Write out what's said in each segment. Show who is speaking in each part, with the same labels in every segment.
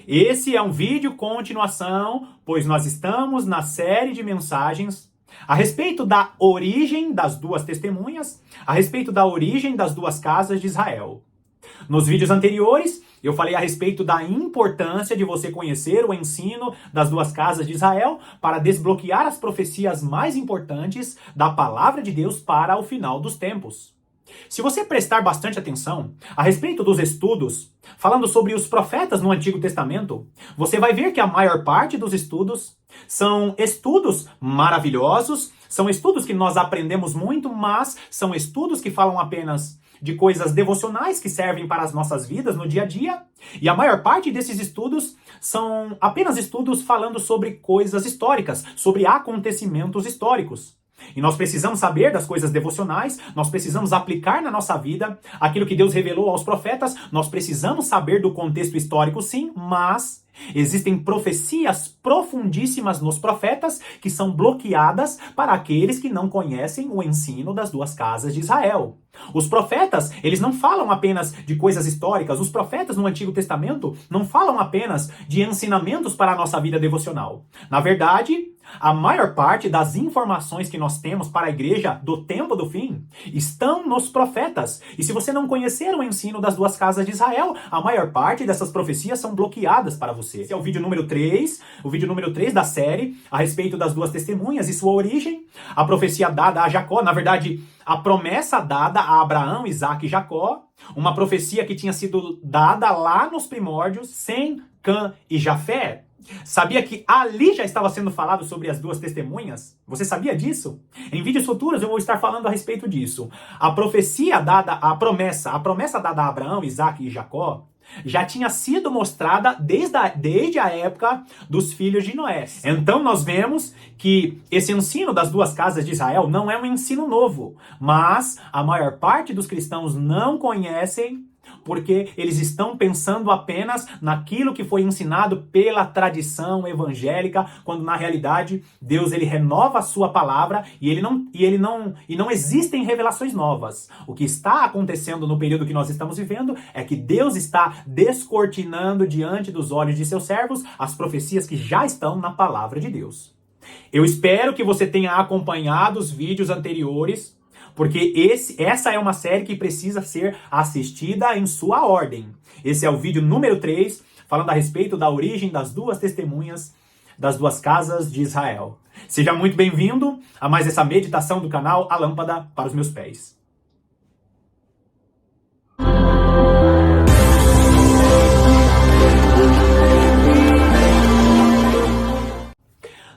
Speaker 1: Esse é um vídeo continuação, pois nós estamos na série de mensagens a respeito da origem das duas testemunhas, a respeito da origem das duas casas de Israel. Nos vídeos anteriores, eu falei a respeito da importância de você conhecer o ensino das duas casas de Israel para desbloquear as profecias mais importantes da palavra de Deus para o final dos tempos. Se você prestar bastante atenção a respeito dos estudos, falando sobre os profetas no Antigo Testamento, você vai ver que a maior parte dos estudos são estudos maravilhosos, são estudos que nós aprendemos muito, mas são estudos que falam apenas de coisas devocionais que servem para as nossas vidas no dia a dia. E a maior parte desses estudos são apenas estudos falando sobre coisas históricas, sobre acontecimentos históricos. E nós precisamos saber das coisas devocionais, nós precisamos aplicar na nossa vida aquilo que Deus revelou aos profetas, nós precisamos saber do contexto histórico, sim, mas existem profecias profundíssimas nos profetas que são bloqueadas para aqueles que não conhecem o ensino das duas casas de Israel. Os profetas, eles não falam apenas de coisas históricas, os profetas no Antigo Testamento não falam apenas de ensinamentos para a nossa vida devocional. Na verdade, a maior parte das informações que nós temos para a igreja do tempo do fim estão nos profetas. E se você não conhecer o ensino das duas casas de Israel, a maior parte dessas profecias são bloqueadas para você. Esse é o vídeo número 3, da série, a respeito das duas testemunhas e sua origem. A profecia dada a Jacó, na verdade, a promessa dada a Abraão, Isaac e Jacó. Uma profecia que tinha sido dada lá nos primórdios, Sem, Cã e Jafé. Sabia que ali já estava sendo falado sobre as duas testemunhas? Você sabia disso? Em vídeos futuros eu vou estar falando a respeito disso. A profecia dada, a promessa dada a Abraão, Isaac e Jacó, já tinha sido mostrada desde a época dos filhos de Noé. Então nós vemos que esse ensino das duas casas de Israel não é um ensino novo, mas a maior parte dos cristãos não conhecem porque eles estão pensando apenas naquilo que foi ensinado pela tradição evangélica, quando na realidade Deus ele renova a sua palavra e não existem revelações novas. O que está acontecendo no período que nós estamos vivendo é que Deus está descortinando diante dos olhos de seus servos as profecias que já estão na palavra de Deus. Eu espero que você tenha acompanhado os vídeos anteriores, porque essa é uma série que precisa ser assistida em sua ordem. Esse é o vídeo número 3, falando a respeito da origem das duas testemunhas das duas casas de Israel. Seja muito bem-vindo a mais essa meditação do canal A Lâmpada para os Meus Pés.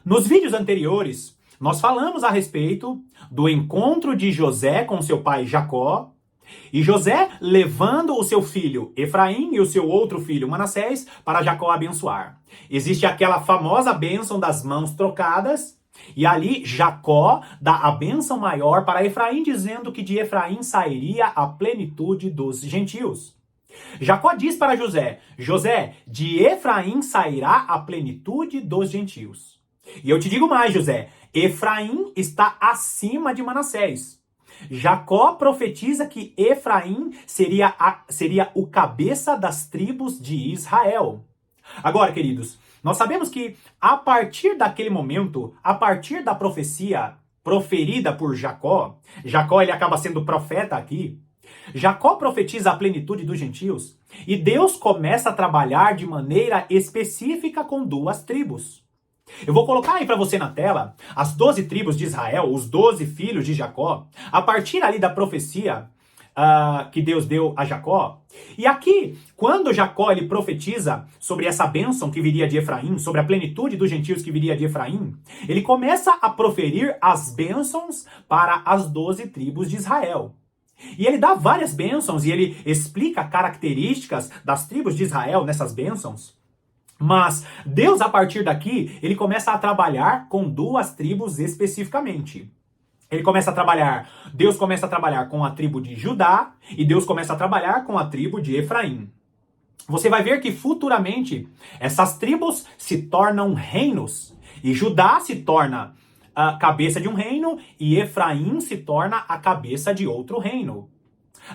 Speaker 1: Nos vídeos anteriores, nós falamos a respeito do encontro de José com seu pai Jacó, e José levando o seu filho Efraim e o seu outro filho Manassés para Jacó abençoar. Existe aquela famosa bênção das mãos trocadas, e ali Jacó dá a bênção maior para Efraim, dizendo que de Efraim sairia a plenitude dos gentios. Jacó diz para José: José, de Efraim sairá a plenitude dos gentios. E eu te digo mais, José, Efraim está acima de Manassés. Jacó profetiza que Efraim seria o cabeça das tribos de Israel. Agora, queridos, nós sabemos que a partir daquele momento, a partir da profecia proferida por Jacó ele acaba sendo profeta aqui, Jacó profetiza a plenitude dos gentios e Deus começa a trabalhar de maneira específica com duas tribos. Eu vou colocar aí para você na tela as 12 tribos de Israel, os 12 filhos de Jacó, a partir ali da profecia que Deus deu a Jacó. E aqui, quando Jacó ele profetiza sobre essa bênção que viria de Efraim, sobre a plenitude dos gentios que viria de Efraim, ele começa a proferir as bênçãos para as 12 tribos de Israel. E ele dá várias bênçãos e ele explica características das tribos de Israel nessas bênçãos. Mas Deus, a partir daqui, ele começa a trabalhar com duas tribos especificamente. Deus começa a trabalhar com a tribo de Judá e Deus começa a trabalhar com a tribo de Efraim. Você vai ver que futuramente essas tribos se tornam reinos. E Judá se torna a cabeça de um reino e Efraim se torna a cabeça de outro reino.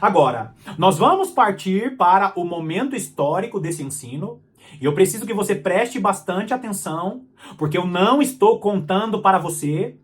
Speaker 1: Agora, nós vamos partir para o momento histórico desse ensino. E eu preciso que você preste bastante atenção, porque eu não estou contando para você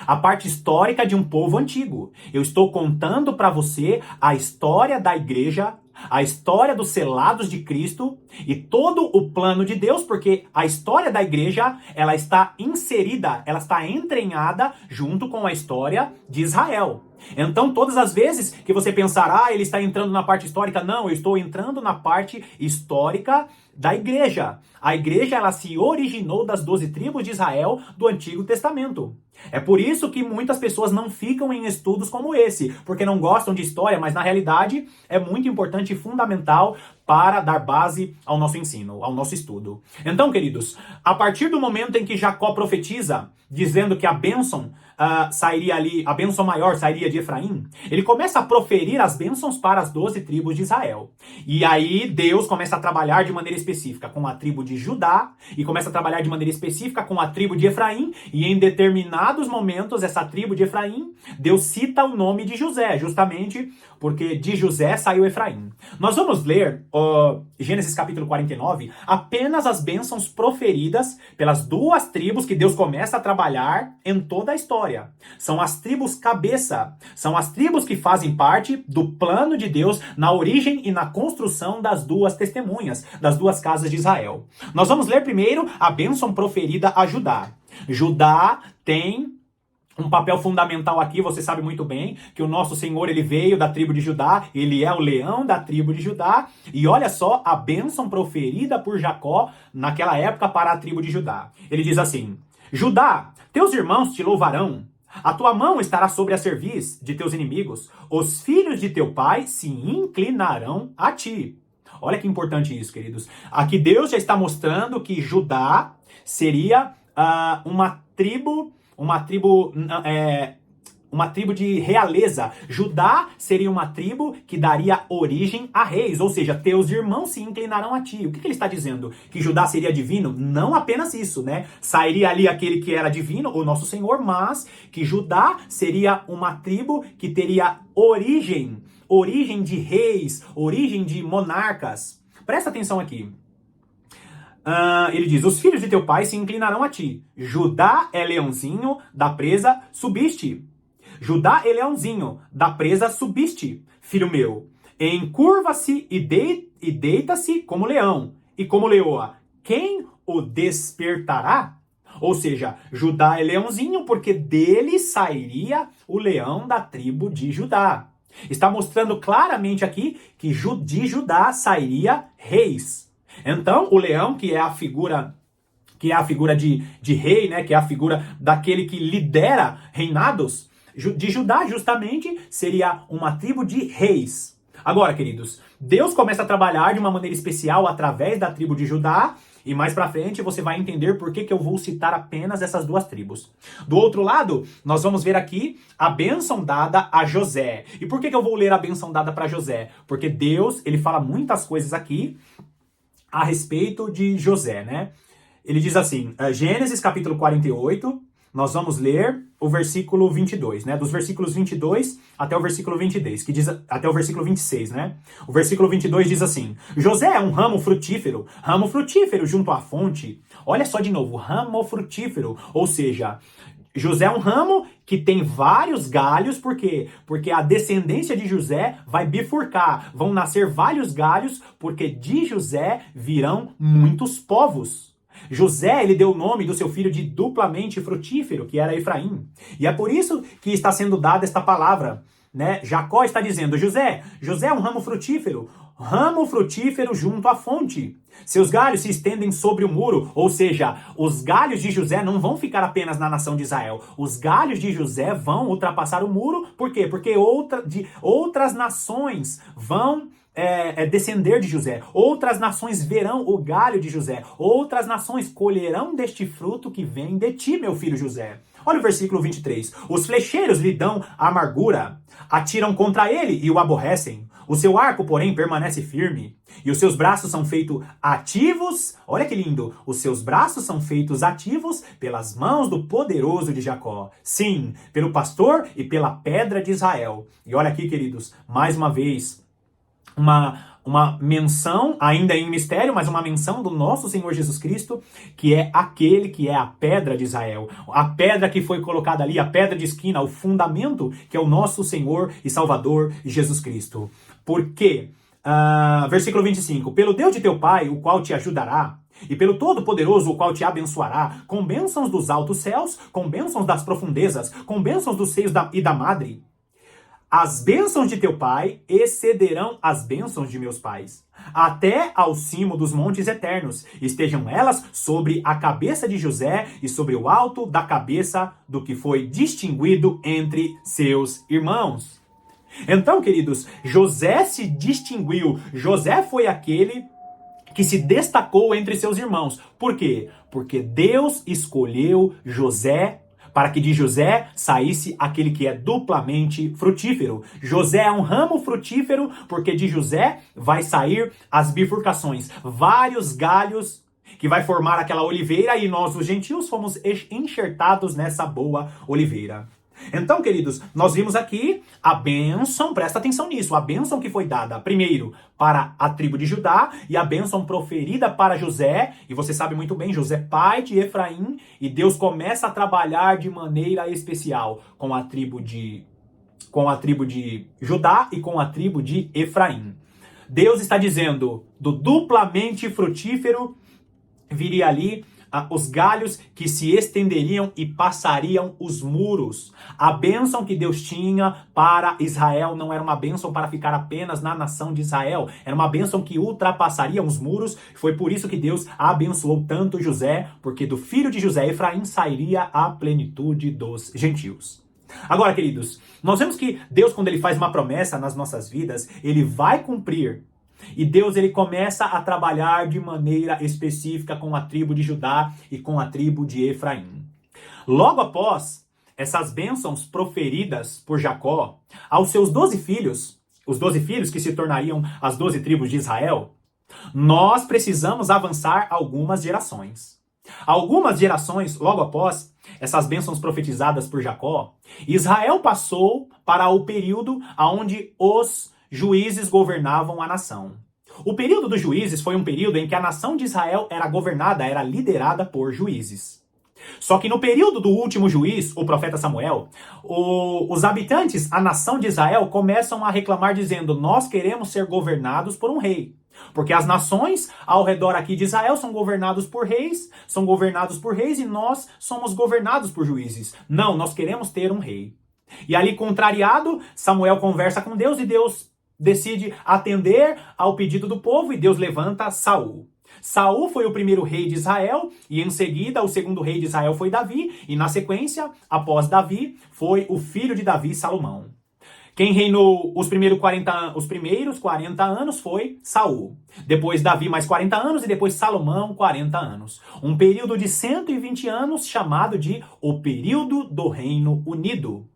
Speaker 1: a parte histórica de um povo antigo. Eu estou contando para você a história da igreja, a história dos selados de Cristo e todo o plano de Deus, porque a história da igreja, ela está inserida, ela está entranhada junto com a história de Israel. Então, todas as vezes que você pensar, ele está entrando na parte histórica, não, eu estou entrando na parte histórica da igreja. A igreja, ela se originou das 12 tribos de Israel do Antigo Testamento. É por isso que muitas pessoas não ficam em estudos como esse, porque não gostam de história, mas na realidade é muito importante e fundamental para dar base ao nosso ensino, ao nosso estudo. Então, queridos, a partir do momento em que Jacó profetiza, dizendo que a bênção sairia ali, a bênção maior sairia de Efraim, ele começa a proferir as bênçãos para as 12 tribos de Israel. E aí Deus começa a trabalhar de maneira específica com a tribo de Judá, e começa a trabalhar de maneira específica com a tribo de Efraim, e em determinados momentos, essa tribo de Efraim, Deus cita o nome de José, justamente porque de José saiu Efraim. Nós vamos ler Gênesis capítulo 49, apenas as bênçãos proferidas pelas duas tribos que Deus começa a trabalhar em toda a história. São as tribos cabeça, são as tribos que fazem parte do plano de Deus na origem e na construção das duas testemunhas, das duas casas de Israel. Nós vamos ler primeiro a bênção proferida a Judá. Judá tem um papel fundamental aqui, você sabe muito bem que o nosso Senhor, ele veio da tribo de Judá, ele é o leão da tribo de Judá, e olha só a bênção proferida por Jacó naquela época para a tribo de Judá. Ele diz assim: Judá, teus irmãos te louvarão, a tua mão estará sobre a cerviz de teus inimigos, os filhos de teu pai se inclinarão a ti. Olha que importante isso, queridos. Aqui Deus já está mostrando que Judá seria uma tribo de realeza. Judá seria uma tribo que daria origem a reis, ou seja, teus irmãos se inclinarão a ti. O que ele está dizendo? Que Judá seria divino? Não apenas isso, né? Sairia ali aquele que era divino, o nosso Senhor, mas que Judá seria uma tribo que teria origem de reis, origem de monarcas. Presta atenção aqui. Ele diz: os filhos de teu pai se inclinarão a ti. Judá é leãozinho, da presa subiste. Judá é leãozinho, da presa subiste. Filho meu, encurva-se e deita-se como leão, e como leoa. Quem o despertará? Ou seja, Judá é leãozinho porque dele sairia o leão da tribo de Judá. Está mostrando claramente aqui que de Judá sairia reis. Então, o leão, que é a figura de rei, né, que é a figura daquele que lidera reinados, de Judá justamente seria uma tribo de reis. Agora, queridos, Deus começa a trabalhar de uma maneira especial através da tribo de Judá, e mais pra frente você vai entender por que eu vou citar apenas essas duas tribos. Do outro lado, nós vamos ver aqui a bênção dada a José. E por que eu vou ler a bênção dada para José? Porque Deus, ele fala muitas coisas aqui a respeito de José, né? Ele diz assim, Gênesis capítulo 48, nós vamos ler o versículo 22, né? Dos versículos 22 até o versículo 22, que diz até o versículo 26, né? O versículo 22 diz assim: José é um ramo frutífero junto à fonte. Olha só de novo, ramo frutífero, ou seja, José é um ramo que tem vários galhos, por quê? Porque a descendência de José vai bifurcar, vão nascer vários galhos, porque de José virão muitos povos. José, ele deu o nome do seu filho de duplamente frutífero, que era Efraim. E é por isso que está sendo dada esta palavra, né? Jacó está dizendo: José é um ramo frutífero junto à fonte. Seus galhos se estendem sobre o muro, ou seja, os galhos de José não vão ficar apenas na nação de Israel. Os galhos de José vão ultrapassar o muro, por quê? Porque outras nações vão descender de José. Outras nações verão o galho de José. Outras nações colherão deste fruto que vem de ti, meu filho José. Olha o versículo 23. Os flecheiros lhe dão amargura, atiram contra ele e o aborrecem. O seu arco, porém, permanece firme, e os seus braços são feitos ativos. Olha que lindo! Os seus braços são feitos ativos pelas mãos do poderoso de Jacó. Sim, pelo pastor e pela pedra de Israel. E olha aqui, queridos, mais uma vez, uma menção, ainda em mistério, mas uma menção do nosso Senhor Jesus Cristo, que é aquele que é a pedra de Israel. A pedra que foi colocada ali, a pedra de esquina, o fundamento, que é o nosso Senhor e Salvador Jesus Cristo. Por quê? Versículo 25. Pelo Deus de teu pai, o qual te ajudará, e pelo Todo-Poderoso, o qual te abençoará, com bênçãos dos altos céus, com bênçãos das profundezas, com bênçãos dos seios e da madre. As bênçãos de teu pai excederão as bênçãos de meus pais, até ao cimo dos montes eternos. Estejam elas sobre a cabeça de José e sobre o alto da cabeça do que foi distinguido entre seus irmãos. Então, queridos, José se distinguiu. José foi aquele que se destacou entre seus irmãos. Por quê? Porque Deus escolheu José para que de José saísse aquele que é duplamente frutífero. José é um ramo frutífero, porque de José vai sair as bifurcações, vários galhos que vai formar aquela oliveira, e nós, os gentios, fomos enxertados nessa boa oliveira. Então, queridos, nós vimos aqui a bênção, presta atenção nisso, a bênção que foi dada primeiro para a tribo de Judá e a bênção proferida para José, e você sabe muito bem, José pai de Efraim, e Deus começa a trabalhar de maneira especial com a tribo de Judá e com a tribo de Efraim. Deus está dizendo, do duplamente frutífero viria ali os galhos que se estenderiam e passariam os muros. A bênção que Deus tinha para Israel não era uma bênção para ficar apenas na nação de Israel, era uma bênção que ultrapassaria os muros. Foi por isso que Deus abençoou tanto José, porque do filho de José, Efraim, sairia a plenitude dos gentios. Agora, queridos, nós vemos que Deus, quando ele faz uma promessa nas nossas vidas, ele vai cumprir. E Deus, ele começa a trabalhar de maneira específica com a tribo de Judá e com a tribo de Efraim. Logo após essas bênçãos proferidas por Jacó aos seus 12 filhos, os 12 filhos que se tornariam as 12 tribos de Israel, nós precisamos avançar algumas gerações. Algumas gerações, logo após essas bênçãos profetizadas por Jacó, Israel passou para o período onde os juízes governavam a nação. O período dos juízes foi um período em que a nação de Israel era governada, era liderada por juízes. Só que no período do último juiz, o profeta Samuel, os habitantes, a nação de Israel, começam a reclamar dizendo: nós queremos ser governados por um rei. Porque as nações ao redor aqui de Israel são governados por reis e nós somos governados por juízes. Não, nós queremos ter um rei. E ali, contrariado, Samuel conversa com Deus e Deus decide atender ao pedido do povo, e Deus levanta Saul. Saul foi o primeiro rei de Israel, e em seguida o segundo rei de Israel foi Davi, e na sequência, após Davi, foi o filho de Davi, Salomão. Quem reinou os primeiros 40 anos foi Saul. Depois Davi mais 40 anos e depois Salomão 40 anos. Um período de 120 anos chamado de o período do Reino Unido.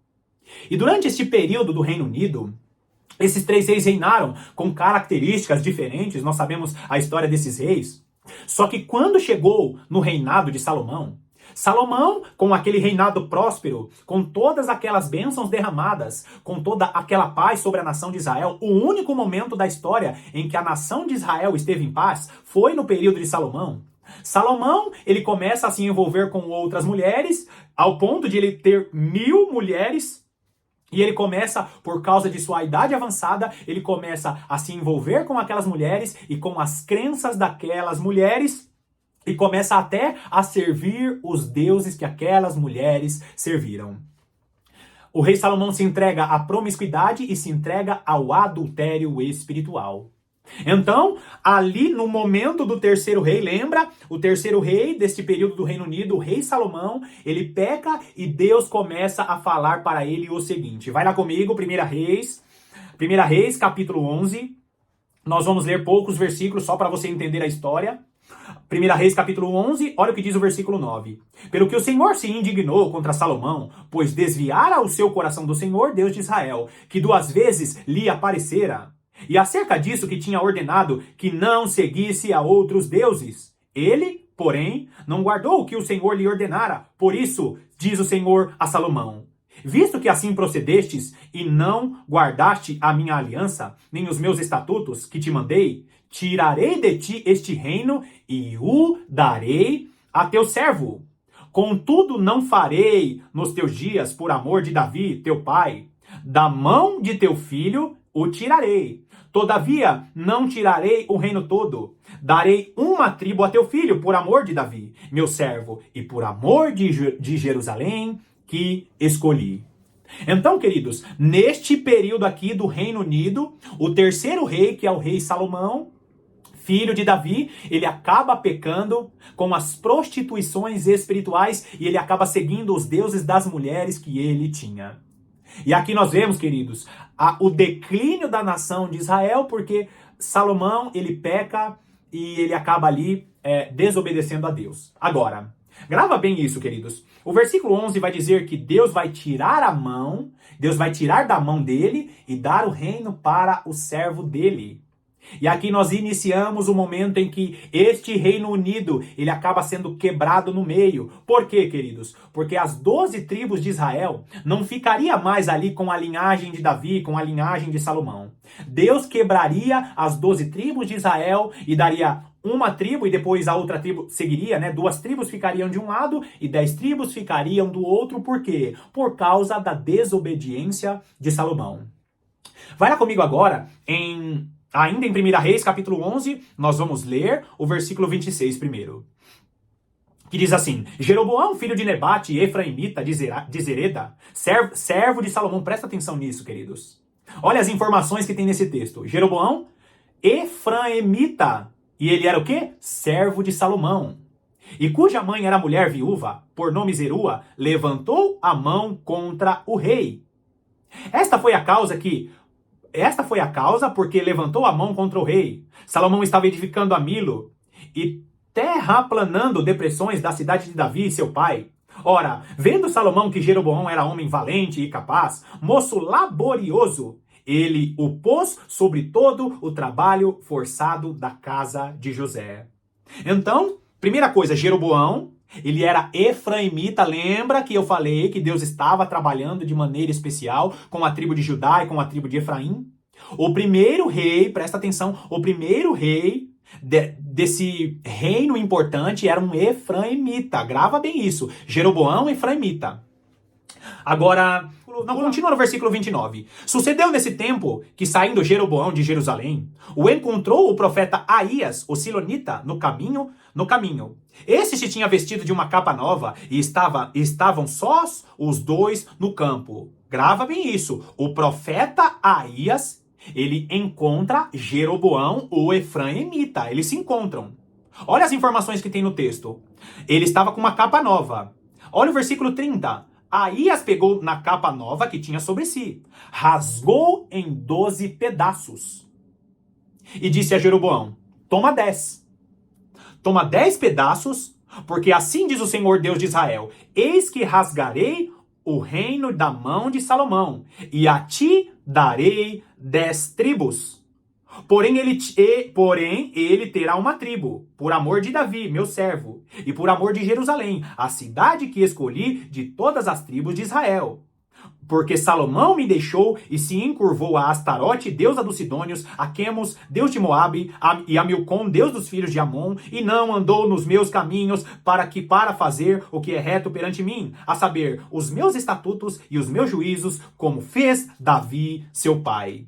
Speaker 1: E durante este período do Reino Unido, esses 3 reis reinaram com características diferentes, nós sabemos a história desses reis. Só que quando chegou no reinado de Salomão, com aquele reinado próspero, com todas aquelas bênçãos derramadas, com toda aquela paz sobre a nação de Israel, o único momento da história em que a nação de Israel esteve em paz foi no período de Salomão. Salomão, ele começa a se envolver com outras mulheres, ao ponto de ele ter 1000 mulheres. E ele começa, por causa de sua idade avançada, ele começa a se envolver com aquelas mulheres e com as crenças daquelas mulheres, e começa até a servir os deuses que aquelas mulheres serviram. O rei Salomão se entrega à promiscuidade e se entrega ao adultério espiritual. Então, ali no momento do terceiro rei, lembra? O terceiro rei deste período do Reino Unido, o rei Salomão, ele peca e Deus começa a falar para ele o seguinte. Vai lá comigo, 1 Reis, capítulo 11. Nós vamos ler poucos versículos só para você entender a história. 1 Reis, capítulo 11, olha o que diz o versículo 9. Pelo que o Senhor se indignou contra Salomão, pois desviara o seu coração do Senhor, Deus de Israel, que 2 vezes lhe aparecera. E acerca disso que tinha ordenado que não seguisse a outros deuses. Ele, porém, não guardou o que o Senhor lhe ordenara. Por isso, diz o Senhor a Salomão: Visto que assim procedestes e não guardaste a minha aliança, nem os meus estatutos que te mandei, tirarei de ti este reino e o darei a teu servo. Contudo, não farei nos teus dias, por amor de Davi, teu pai, da mão de teu filho o tirarei. Todavia, não tirarei o reino todo. Darei uma tribo a teu filho, por amor de Davi, meu servo, e por amor de Jerusalém, que escolhi. Então, queridos, neste período aqui do Reino Unido, o terceiro rei, que é o rei Salomão, filho de Davi, ele acaba pecando com as prostituições espirituais e ele acaba seguindo os deuses das mulheres que ele tinha. E aqui nós vemos, queridos, o declínio da nação de Israel, porque Salomão, ele peca e ele acaba ali desobedecendo a Deus. Agora, grava bem isso, queridos. O versículo 11 vai dizer que Deus vai tirar a mão, Deus vai tirar da mão dele e dar o reino para o servo dele. E aqui nós iniciamos o momento em que este Reino Unido, ele acaba sendo quebrado no meio. Por quê, queridos? Porque as 12 tribos de Israel não ficaria mais ali com a linhagem de Davi, com a linhagem de Salomão. Deus quebraria as 12 tribos de Israel e daria uma tribo e depois a outra tribo seguiria, né? 2 tribos ficariam de um lado e 10 tribos ficariam do outro. Por quê? Por causa da desobediência de Salomão. Vai lá comigo agora ainda em 1 Reis, capítulo 11, nós vamos ler o versículo 26 primeiro. Que diz assim: Jeroboão, filho de Nebate, efraimita de Zereda, servo de Salomão. Presta atenção nisso, queridos. Olha as informações que tem nesse texto. Jeroboão, efraimita. E ele era o quê? Servo de Salomão. E cuja mãe era mulher viúva, por nome Zerua, levantou a mão contra o rei. Esta foi a causa porque levantou a mão contra o rei. Salomão estava edificando a Milo e terraplanando depressões da cidade de Davi, seu pai. Ora, vendo Salomão que Jeroboão era homem valente e capaz, moço laborioso, ele o pôs sobre todo o trabalho forçado da casa de José. Então, primeira coisa, Jeroboão, ele era efraimita. Lembra que eu falei que Deus estava trabalhando de maneira especial com a tribo de Judá e com a tribo de Efraim? O primeiro rei, presta atenção, o primeiro rei desse reino importante era um efraimita. Grava bem isso. Jeroboão, efraimita. Agora, continua no versículo 29. Sucedeu nesse tempo que, saindo Jeroboão de Jerusalém, o encontrou o profeta Aías, o silonita, no caminho. Esse se tinha vestido de uma capa nova e estavam sós os dois no campo. Grava bem isso. O profeta Aías, ele encontra Jeroboão, o efraimita. Eles se encontram. Olha as informações que tem no texto. Ele estava com uma capa nova. Olha o versículo 30. Aías pegou na capa nova que tinha sobre si, rasgou em 12 pedaços e disse a Jeroboão: toma 10. Toma 10 pedaços, porque assim diz o Senhor Deus de Israel: eis que rasgarei o reino da mão de Salomão, e a ti darei 10 tribos. Porém ele terá uma tribo, por amor de Davi, meu servo, e por amor de Jerusalém, a cidade que escolhi de todas as tribos de Israel. Porque Salomão me deixou e se encurvou a Astarote, deusa dos Sidônios, a Quemos, deus de Moabe, e a Milcom, deus dos filhos de Amon, e não andou nos meus caminhos para fazer o que é reto perante mim, a saber, os meus estatutos e os meus juízos, como fez Davi, seu pai.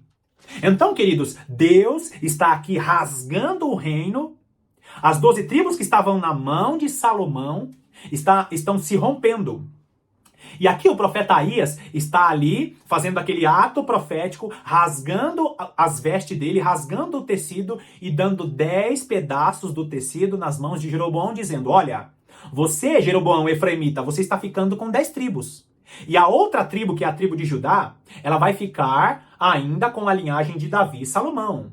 Speaker 1: Então, queridos, Deus está aqui rasgando o reino. As 12 tribos que estavam na mão de Salomão estão se rompendo. E aqui o profeta Aías está ali fazendo aquele ato profético, rasgando as vestes dele, rasgando o tecido e dando 10 pedaços do tecido nas mãos de Jeroboão, dizendo: olha, você, Jeroboão, efraimita, você está ficando com 10 tribos. E a outra tribo, que é a tribo de Judá, ela vai ficar ainda com a linhagem de Davi e Salomão.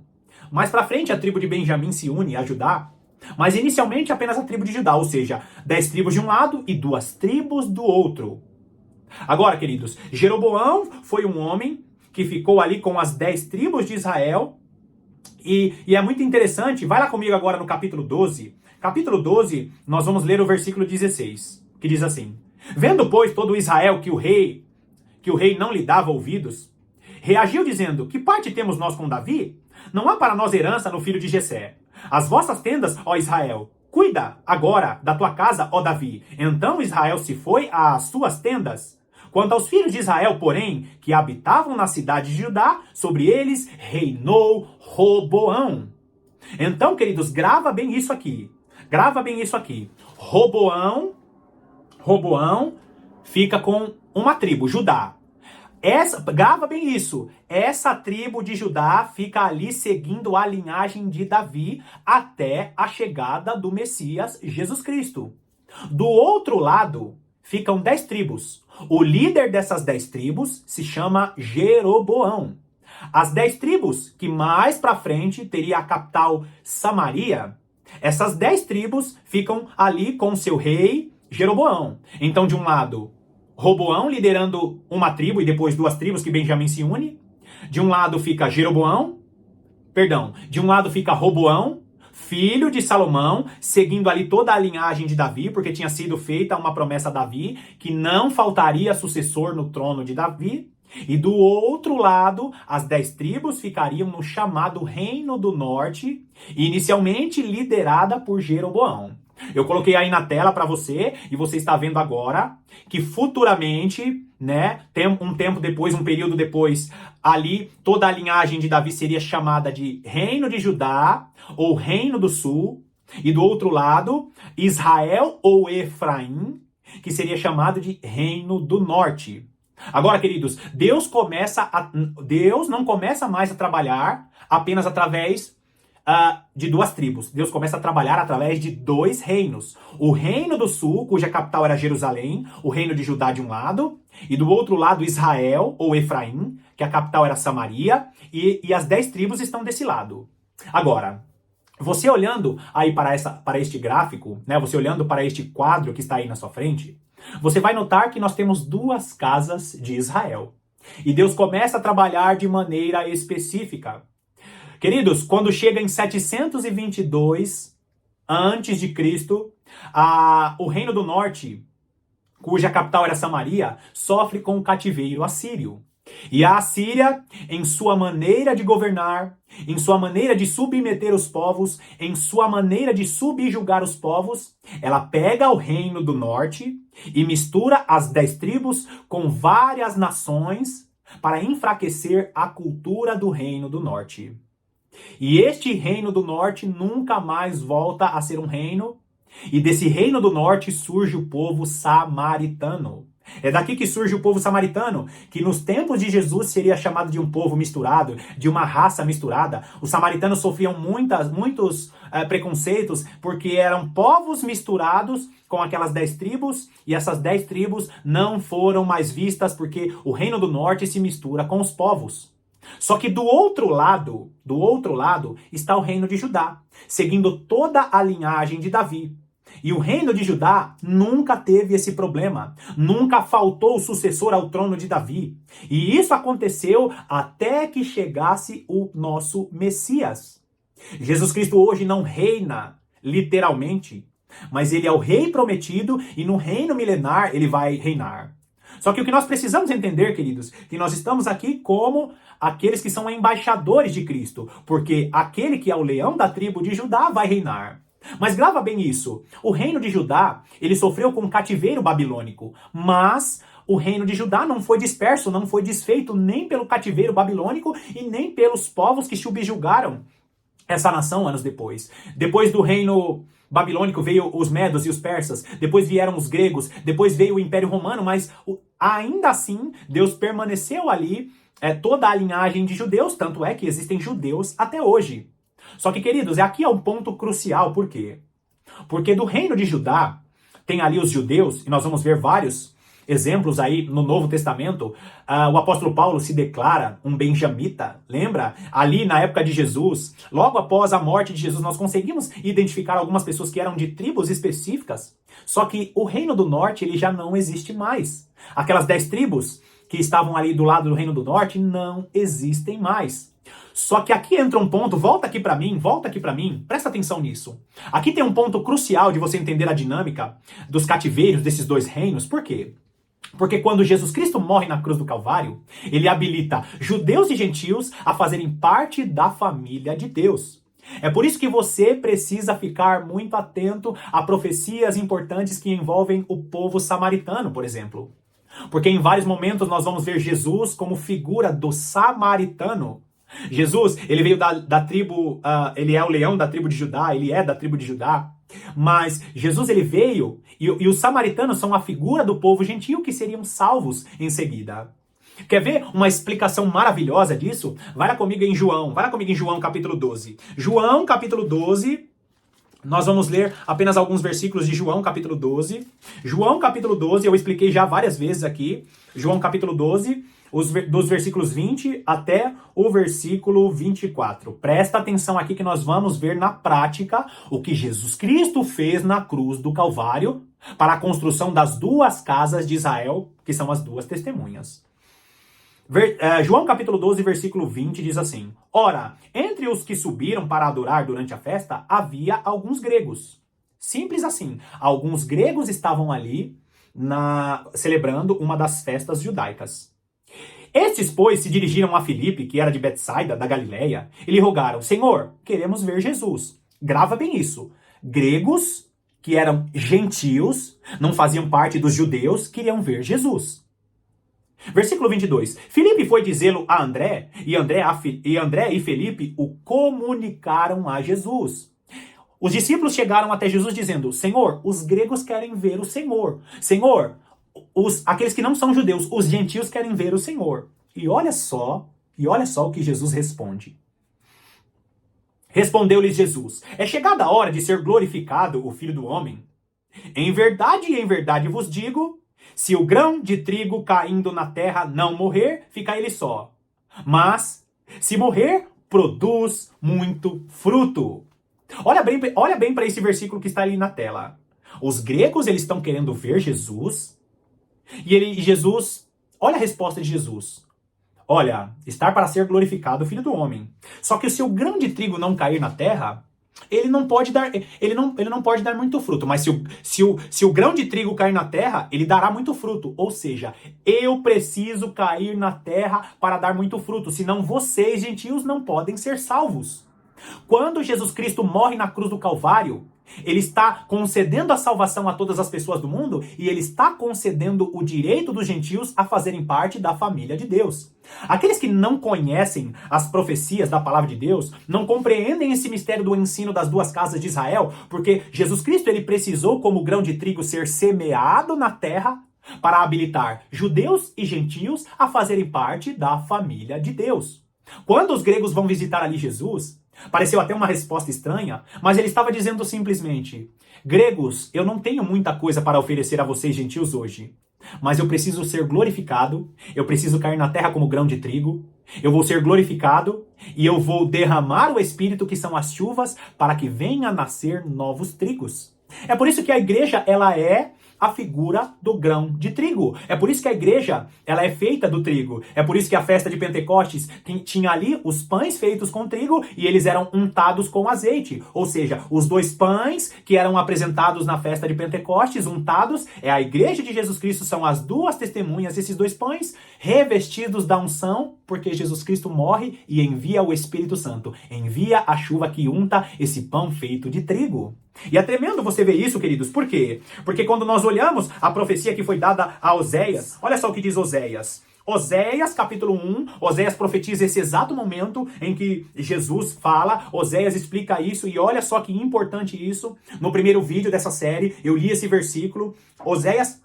Speaker 1: Mais pra frente, a tribo de Benjamim se une a Judá, mas inicialmente apenas a tribo de Judá, ou seja, 10 tribos de um lado e 2 tribos do outro. Agora, queridos, Jeroboão foi um homem que ficou ali com as 10 tribos de Israel, e é muito interessante. Vai lá comigo agora no capítulo 12. Capítulo 12, nós vamos ler o versículo 16, que diz assim: vendo, pois, todo Israel que que o rei não lhe dava ouvidos, reagiu dizendo: que parte temos nós com Davi? Não há para nós herança no filho de Jessé. As vossas tendas, ó Israel, cuida agora da tua casa, ó Davi. Então Israel se foi às suas tendas. Quanto aos filhos de Israel, porém, que habitavam na cidade de Judá, sobre eles reinou Roboão. Então, queridos, grava bem isso aqui. Grava bem isso aqui. Roboão fica com uma tribo, Judá. Grava bem isso. Essa tribo de Judá fica ali seguindo a linhagem de Davi até a chegada do Messias Jesus Cristo. Do outro lado, ficam 10 tribos. O líder dessas 10 tribos se chama Jeroboão. As 10 tribos, que mais pra frente teria a capital Samaria, essas 10 tribos ficam ali com seu rei Jeroboão. Então, de um lado, Roboão liderando uma tribo e depois 2 tribos que Benjamim se une. De um lado fica de um lado fica Roboão, filho de Salomão, seguindo ali toda a linhagem de Davi, porque tinha sido feita uma promessa a Davi, que não faltaria sucessor no trono de Davi. E do outro lado, as 10 tribos ficariam no chamado Reino do Norte, inicialmente liderada por Jeroboão. Eu coloquei aí na tela para você, e você está vendo agora, que futuramente, um tempo depois, um período depois, ali toda a linhagem de Davi seria chamada de Reino de Judá, ou Reino do Sul, e do outro lado, Israel ou Efraim, que seria chamado de Reino do Norte. Agora, queridos, Deus não começa mais a trabalhar apenas através de 2 tribos. Deus começa a trabalhar através de 2 reinos. O Reino do Sul, cuja capital era Jerusalém, o Reino de Judá de um lado, e do outro lado Israel ou Efraim, que a capital era Samaria, e as 10 tribos estão desse lado. Agora, você olhando aí para este gráfico, você olhando para este quadro que está aí na sua frente, você vai notar que nós temos 2 casas de Israel. E Deus começa a trabalhar de maneira específica. Queridos, quando chega em 722 a.C., o Reino do Norte, cuja capital era Samaria, sofre com o cativeiro assírio. E a Assíria, em sua maneira de governar, em sua maneira de submeter os povos, em sua maneira de subjugar os povos, ela pega o Reino do Norte e mistura as 10 tribos com várias nações para enfraquecer a cultura do Reino do Norte. E este Reino do Norte nunca mais volta a ser um reino, e desse Reino do Norte surge o povo samaritano. É daqui que surge o povo samaritano, que nos tempos de Jesus seria chamado de um povo misturado, de uma raça misturada. Os samaritanos sofriam muitos preconceitos, porque eram povos misturados com aquelas 10 tribos, e essas 10 tribos não foram mais vistas, porque o Reino do Norte se mistura com os povos. Só que do outro lado está o Reino de Judá, seguindo toda a linhagem de Davi. E o Reino de Judá nunca teve esse problema. Nunca faltou o sucessor ao trono de Davi. E isso aconteceu até que chegasse o nosso Messias. Jesus Cristo hoje não reina, literalmente, mas ele é o rei prometido e no reino milenar ele vai reinar. Só que o que nós precisamos entender, queridos, que nós estamos aqui como aqueles que são embaixadores de Cristo, porque aquele que é o leão da tribo de Judá vai reinar. Mas grava bem isso, o reino de Judá, ele sofreu com um cativeiro babilônico, mas o reino de Judá não foi disperso, não foi desfeito nem pelo cativeiro babilônico e nem pelos povos que subjugaram essa nação anos depois. Depois do reino babilônico veio os medos e os persas, depois vieram os gregos, depois veio o Império Romano, mas ainda assim Deus permaneceu ali, toda a linhagem de judeus, tanto é que existem judeus até hoje. Só que, queridos, aqui é um ponto crucial, por quê? Porque do reino de Judá, tem ali os judeus, e nós vamos ver vários exemplos aí no Novo Testamento. O apóstolo Paulo se declara um benjamita, lembra? Ali na época de Jesus, logo após a morte de Jesus, nós conseguimos identificar algumas pessoas que eram de tribos específicas, só que o reino do norte, ele já não existe mais. Aquelas 10 tribos que estavam ali do lado do reino do norte não existem mais. Só que aqui entra um ponto, volta aqui pra mim, presta atenção nisso. Aqui tem um ponto crucial de você entender a dinâmica dos cativeiros desses 2 reinos, por quê? Porque quando Jesus Cristo morre na cruz do Calvário, ele habilita judeus e gentios a fazerem parte da família de Deus. É por isso que você precisa ficar muito atento a profecias importantes que envolvem o povo samaritano, por exemplo. Porque em vários momentos nós vamos ver Jesus como figura do samaritano. Jesus, ele veio da tribo, ele é o leão da tribo de Judá, ele é da tribo de Judá. Mas Jesus, ele veio e os samaritanos são a figura do povo gentio que seriam salvos em seguida. Quer ver uma explicação maravilhosa disso? Vai lá comigo em João capítulo 12. João capítulo 12, nós vamos ler apenas alguns versículos de João capítulo 12. João capítulo 12, eu expliquei já várias vezes aqui. João capítulo 12, dos versículos 20 até o versículo 24. Presta atenção aqui que nós vamos ver na prática o que Jesus Cristo fez na cruz do Calvário para a construção das duas casas de Israel, que são as duas testemunhas. João capítulo 12, versículo 20 diz assim: Ora, entre os que subiram para adorar durante a festa, havia alguns gregos. Simples assim. Alguns gregos estavam ali celebrando uma das festas judaicas. Estes, pois, se dirigiram a Filipe, que era de Betsaida, da Galileia, e lhe rogaram: Senhor, queremos ver Jesus. Grava bem isso. Gregos, que eram gentios, não faziam parte dos judeus, queriam ver Jesus. Versículo 22. Filipe foi dizê-lo a André, e André e Filipe o comunicaram a Jesus. Os discípulos chegaram até Jesus dizendo: Senhor, os gregos querem ver o Senhor. Senhor, aqueles que não são judeus, os gentios querem ver o Senhor. E olha só o que Jesus responde. Respondeu-lhes Jesus: É chegada a hora de ser glorificado o Filho do Homem. Em verdade vos digo, se o grão de trigo caindo na terra não morrer, fica ele só. Mas, se morrer, produz muito fruto. Olha bem para esse versículo que está ali na tela. Os gregos, eles estão querendo ver Jesus. E Jesus, olha a resposta de Jesus. Olha, estar para ser glorificado o Filho do Homem. Só que se o grão de trigo não cair na terra, ele não pode dar muito fruto. Mas se o grão de trigo cair na terra, ele dará muito fruto. Ou seja, eu preciso cair na terra para dar muito fruto. Senão vocês, gentios, não podem ser salvos. Quando Jesus Cristo morre na cruz do Calvário, ele está concedendo a salvação a todas as pessoas do mundo e ele está concedendo o direito dos gentios a fazerem parte da família de Deus. Aqueles que não conhecem as profecias da palavra de Deus, não compreendem esse mistério do ensino das duas casas de Israel, porque Jesus Cristo, ele precisou, como grão de trigo, ser semeado na terra para habilitar judeus e gentios a fazerem parte da família de Deus. Quando os gregos vão visitar ali Jesus, pareceu até uma resposta estranha, mas ele estava dizendo simplesmente: Gregos, eu não tenho muita coisa para oferecer a vocês gentios hoje, mas eu preciso ser glorificado, eu preciso cair na terra como grão de trigo, eu vou ser glorificado e eu vou derramar o Espírito, que são as chuvas, para que venha a nascer novos trigos. É por isso que a igreja, ela é a figura do grão de trigo. É por isso que a igreja, ela é feita do trigo. É por isso que a festa de Pentecostes tinha ali os pães feitos com trigo e eles eram untados com azeite. Ou seja, os dois pães que eram apresentados na festa de Pentecostes, untados, é a igreja de Jesus Cristo, são as duas testemunhas, esses dois pães revestidos da unção, porque Jesus Cristo morre e envia o Espírito Santo. Envia a chuva que unta esse pão feito de trigo. E é tremendo você ver isso, queridos. Por quê? Porque quando nós olhamos a profecia que foi dada a Oséias, olha só o que diz Oséias. Oséias, capítulo 1, Oséias profetiza esse exato momento em que Jesus fala, Oséias explica isso, e olha só que importante isso. No primeiro vídeo dessa série, eu li esse versículo. Oséias,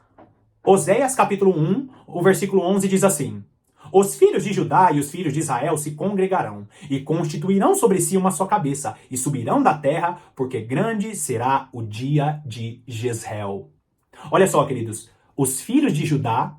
Speaker 1: capítulo 1, o versículo 11 diz assim: Os filhos de Judá e os filhos de Israel se congregarão, e constituirão sobre si uma só cabeça, e subirão da terra, porque grande será o dia de Jezreel. Olha só, queridos, os filhos de Judá,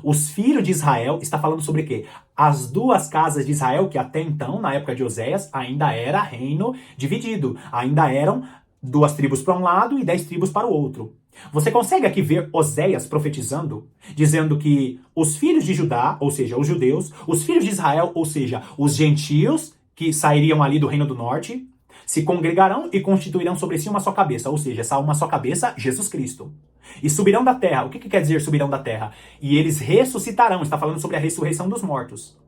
Speaker 1: os filhos de Israel, está falando sobre o quê? As duas casas de Israel, que até então, na época de Oséias, ainda era reino dividido, ainda eram 2 tribos para um lado e 10 tribos para o outro. Você consegue aqui ver Oséias profetizando, dizendo que os filhos de Judá, ou seja, os judeus, os filhos de Israel, ou seja, os gentios, que sairiam ali do reino do norte, se congregarão e constituirão sobre si uma só cabeça, ou seja, essa uma só cabeça, Jesus Cristo. E subirão da terra. O que quer dizer subirão da terra? E eles ressuscitarão. Está falando sobre a ressurreição dos mortos.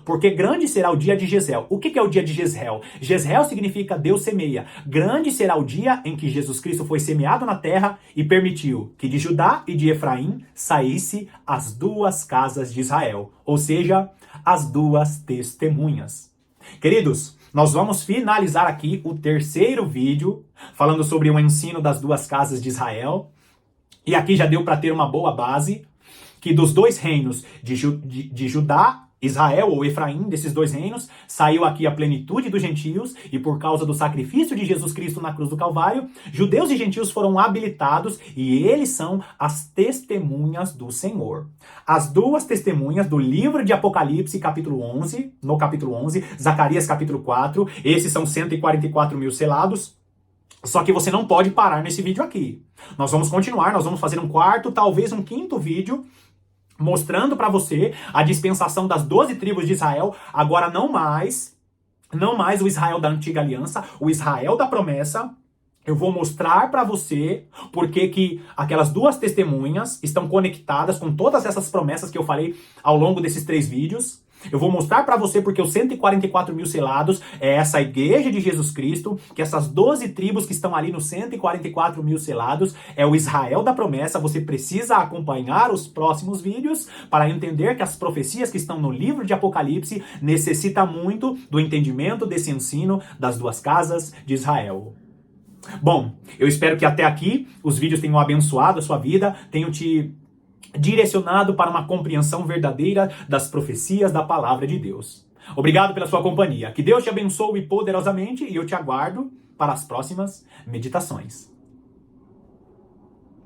Speaker 1: Porque grande será o dia de Jezreel. O que é o dia de Jezreel? Jezreel significa Deus semeia. Grande será o dia em que Jesus Cristo foi semeado na terra e permitiu que de Judá e de Efraim saísse as duas casas de Israel. Ou seja, as duas testemunhas. Queridos, nós vamos finalizar aqui o terceiro vídeo falando sobre o ensino das duas casas de Israel. E aqui já deu para ter uma boa base que dos dois reinos de Judá, Israel ou Efraim, desses dois reinos, saiu aqui a plenitude dos gentios, e por causa do sacrifício de Jesus Cristo na cruz do Calvário, judeus e gentios foram habilitados e eles são as testemunhas do Senhor. As duas testemunhas do livro de Apocalipse, capítulo 11, no capítulo 11, Zacarias capítulo 4, esses são 144 mil selados. Só que você não pode parar nesse vídeo aqui. Nós vamos continuar, nós vamos fazer um quarto, talvez um quinto vídeo, mostrando para você a dispensação das 12 tribos de Israel, agora não mais o Israel da antiga aliança, o Israel da promessa. Eu vou mostrar para você porque que aquelas duas testemunhas estão conectadas com todas essas promessas que eu falei ao longo desses 3 vídeos. Eu vou mostrar para você porque os 144 mil selados é essa igreja de Jesus Cristo, que essas 12 tribos que estão ali nos 144 mil selados é o Israel da promessa. Você precisa acompanhar os próximos vídeos para entender que as profecias que estão no livro de Apocalipse necessitam muito do entendimento desse ensino das duas casas de Israel. Bom, eu espero que até aqui os vídeos tenham abençoado a sua vida, tenham te direcionado para uma compreensão verdadeira das profecias da palavra de Deus. Obrigado pela sua companhia. Que Deus te abençoe poderosamente e eu te aguardo para as próximas meditações.